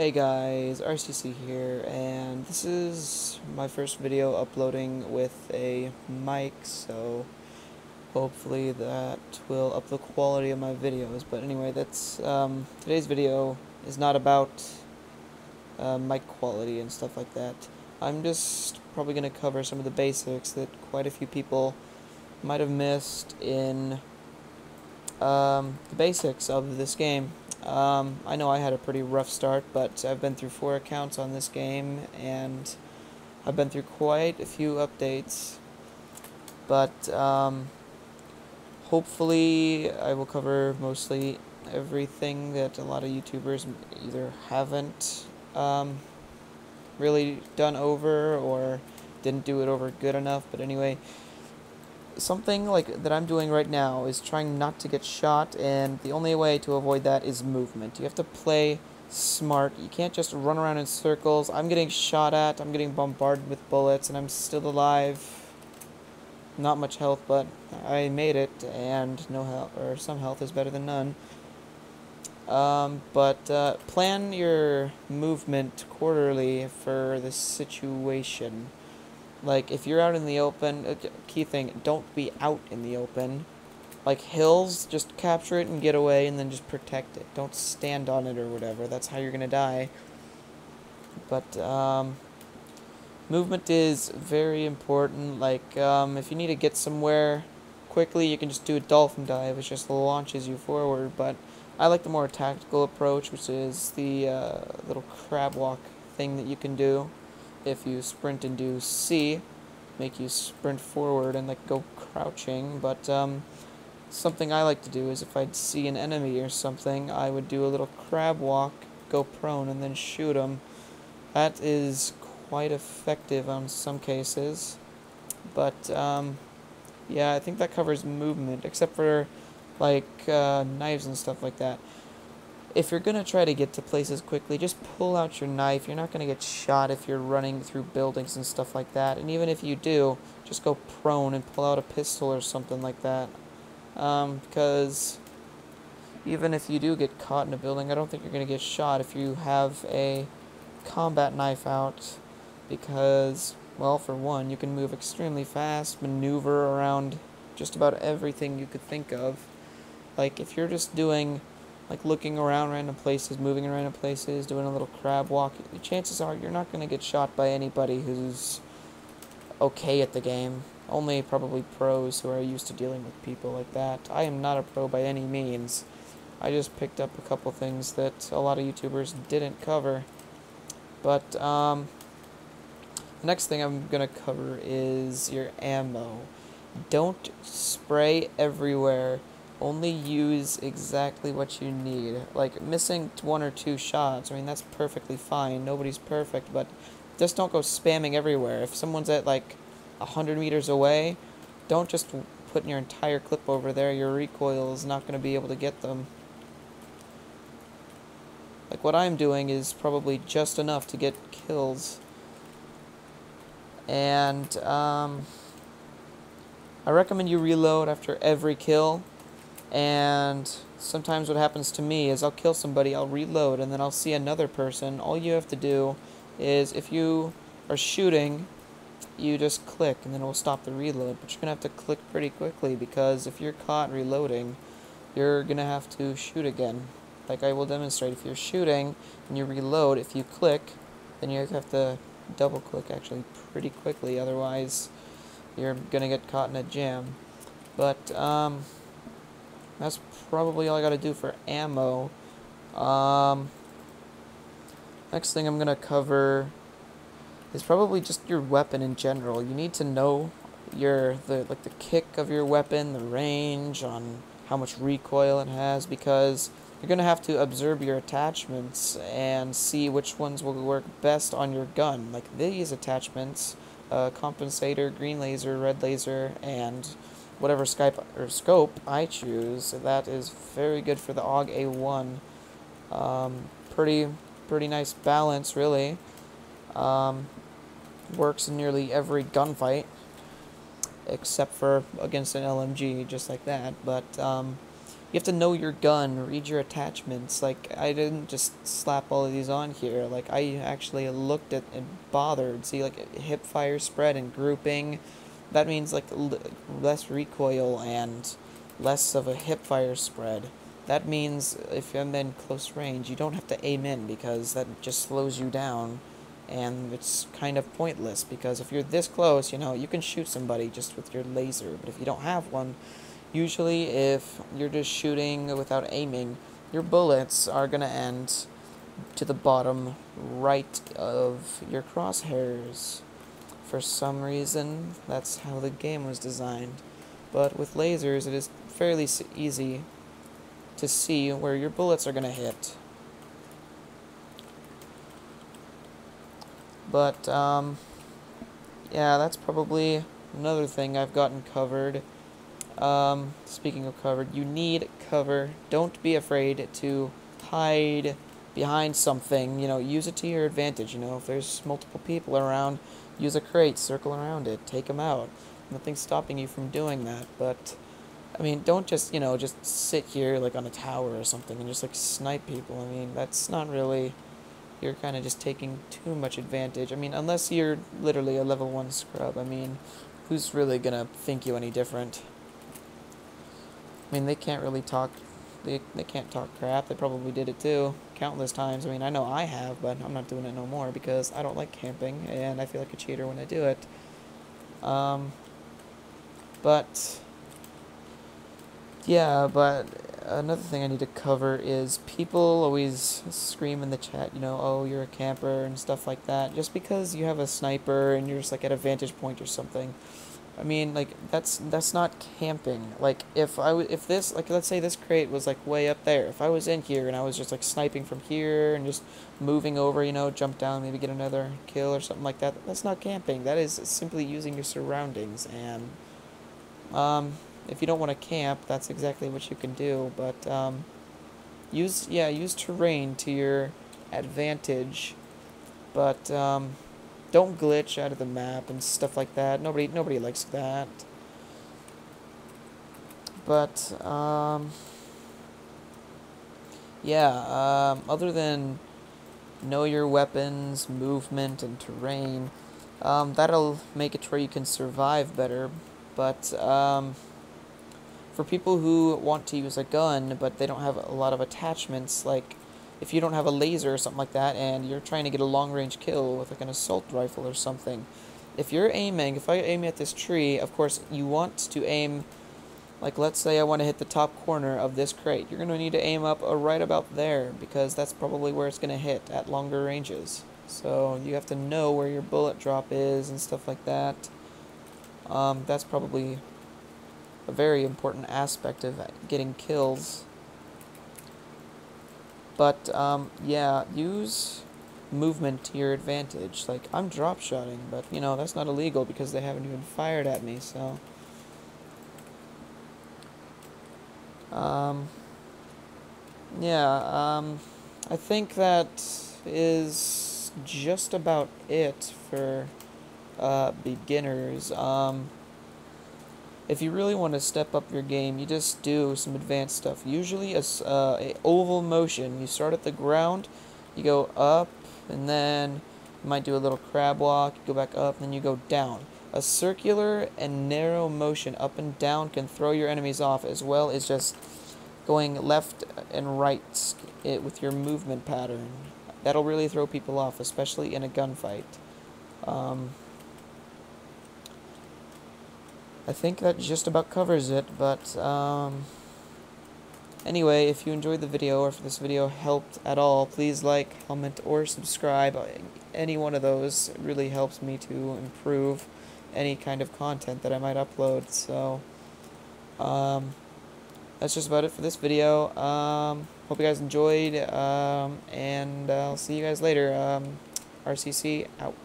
Hey guys, RCC here, and this is my first video uploading with a mic, so hopefully that will up the quality of my videos. But anyway, that's today's video is not about mic quality and stuff like that. I'm just probably going to cover some of the basics that quite a few people might have missed in the basics of this game. I know I had a pretty rough start, but I've been through 4 accounts on this game, and I've been through quite a few updates. But hopefully I will cover mostly everything that a lot of YouTubers either haven't really done over or didn't do it over good enough. But anyway, something like that I'm doing right now is trying not to get shot, and the only way to avoid that is movement. You have to play smart. You can't just run around in circles. I'm getting shot at, I'm getting bombarded with bullets, and I'm still alive. Not much health, but I made it, and no health, or some health is better than none. Plan your movement quarterly for this situation. Like, if you're out in the open, key thing, don't be out in the open. Like, hills, just capture it and get away, and then just protect it. Don't stand on it or whatever. That's how you're gonna die. But, movement is very important. Like, if you need to get somewhere quickly, you can just do a dolphin dive, which just launches you forward. But I like the more tactical approach, which is the little crab walk thing that you can do. If you sprint and do C, make you sprint forward and like go crouching. But something I like to do is if I'd see an enemy or something, I would do a little crab walk, go prone, and then shoot them. That is quite effective on some cases. But yeah, I think that covers movement, except for like knives and stuff like that. If you're going to try to get to places quickly, just pull out your knife. You're not going to get shot if you're running through buildings and stuff like that. And even if you do, just go prone and pull out a pistol or something like that. Because even if you do get caught in a building, I don't think you're going to get shot if you have a combat knife out. Because, well, for one, you can move extremely fast, maneuver around just about everything you could think of. Like, if you're just doing, like, looking around random places, moving in random places, doing a little crab walk, the chances are you're not going to get shot by anybody who's okay at the game. Only probably pros who are used to dealing with people like that. I am not a pro by any means. I just picked up a couple things that a lot of YouTubers didn't cover. But, the next thing I'm going to cover is your ammo. Don't spray everywhere. Only use exactly what you need. Like, missing 1 or 2 shots, I mean, that's perfectly fine. Nobody's perfect, but just don't go spamming everywhere. If someone's at, like, 100 meters away, don't just put your entire clip over there. Your recoil is not going to be able to get them. Like, what I'm doing is probably just enough to get kills. And, I recommend you reload after every kill. And sometimes what happens to me is I'll kill somebody, I'll reload, and then I'll see another person. All you have to do is, if you are shooting, you just click, and then it will stop the reload. But you're going to have to click pretty quickly, because if you're caught reloading, you're going to have to shoot again. Like I will demonstrate, if you're shooting and you reload, if you click, then you have to double click actually pretty quickly, otherwise you're going to get caught in a jam. But, that's probably all I gotta do for ammo. Next thing I'm gonna cover is probably just your weapon in general. You need to know the kick of your weapon, the range, on how much recoil it has, because you're gonna have to observe your attachments and see which ones will work best on your gun. Like these attachments, compensator, green laser, red laser, and whatever scope I choose. That is very good for the AUG A1. Pretty nice balance, really. Works in nearly every gunfight, except for against an LMG, just like that. But You have to know your gun, read your attachments. Like, I didn't just slap all of these on here. Like, I actually looked at and bothered. See, like, hip fire spread and grouping. That means, like, less recoil and less of a hip fire spread. That means if I'm in close range, you don't have to aim in because that just slows you down. And it's kind of pointless because if you're this close, you can shoot somebody just with your laser. But if you don't have one, usually if you're just shooting without aiming, your bullets are going to end to the bottom right of your crosshairs. For some reason, that's how the game was designed. But with lasers, it is fairly easy to see where your bullets are going to hit. But, yeah, that's probably another thing I've gotten covered. Speaking of covered, you need cover. Don't be afraid to hide behind something. Use it to your advantage. If there's multiple people around, use a crate, circle around it, take them out. Nothing's stopping you from doing that, but, I mean, don't just, just sit here, like, on a tower or something and just, like, snipe people. I mean, that's not really... You're kind of just taking too much advantage. I mean, unless you're literally a level 1 scrub, I mean, who's really gonna think you any different? I mean, they can't really talk, they can't talk crap. They probably did it too, countless times. I mean, I know I have, but I'm not doing it no more because I don't like camping, and I feel like a cheater when I do it. But... Yeah, but another thing I need to cover is people always scream in the chat, oh, you're a camper and stuff like that, just because you have a sniper and you're just, like, at a vantage point or something. I mean, like, that's not camping. Like, if this, like, let's say this crate was, like, way up there. If I was in here and I was just, like, sniping from here and just moving over, jump down, maybe get another kill or something like that, that's not camping. That is simply using your surroundings, and, if you don't want to camp, that's exactly what you can do, but, use terrain to your advantage, but, don't glitch out of the map and stuff like that. Nobody likes that. But, yeah, other than know your weapons, movement, and terrain, that'll make it to where you can survive better, but, for people who want to use a gun, but they don't have a lot of attachments, like, if you don't have a laser or something like that, and you're trying to get a long-range kill with, like, an assault rifle or something, if I aim at this tree, of course, you want to aim, like, let's say I want to hit the top corner of this crate. You're going to need to aim up right about there, because that's probably where it's going to hit at longer ranges. So, you have to know where your bullet drop is and stuff like that. That's probably a very important aspect of getting kills. But, yeah, use movement to your advantage. Like, I'm drop-shotting, but, that's not illegal because they haven't even fired at me, so... yeah, I think that is just about it for, beginners. If you really want to step up your game, you just do some advanced stuff. Usually a oval motion. You start at the ground, you go up, and then you might do a little crab walk, you go back up, and then you go down. A circular and narrow motion up and down can throw your enemies off, as well as just going left and right with your movement pattern. That'll really throw people off, especially in a gunfight. I think that just about covers it, but, anyway, if you enjoyed the video, or if this video helped at all, please like, comment, or subscribe. Any one of those really helps me to improve any kind of content that I might upload, so, that's just about it for this video. Hope you guys enjoyed, and I'll see you guys later. RCC, out.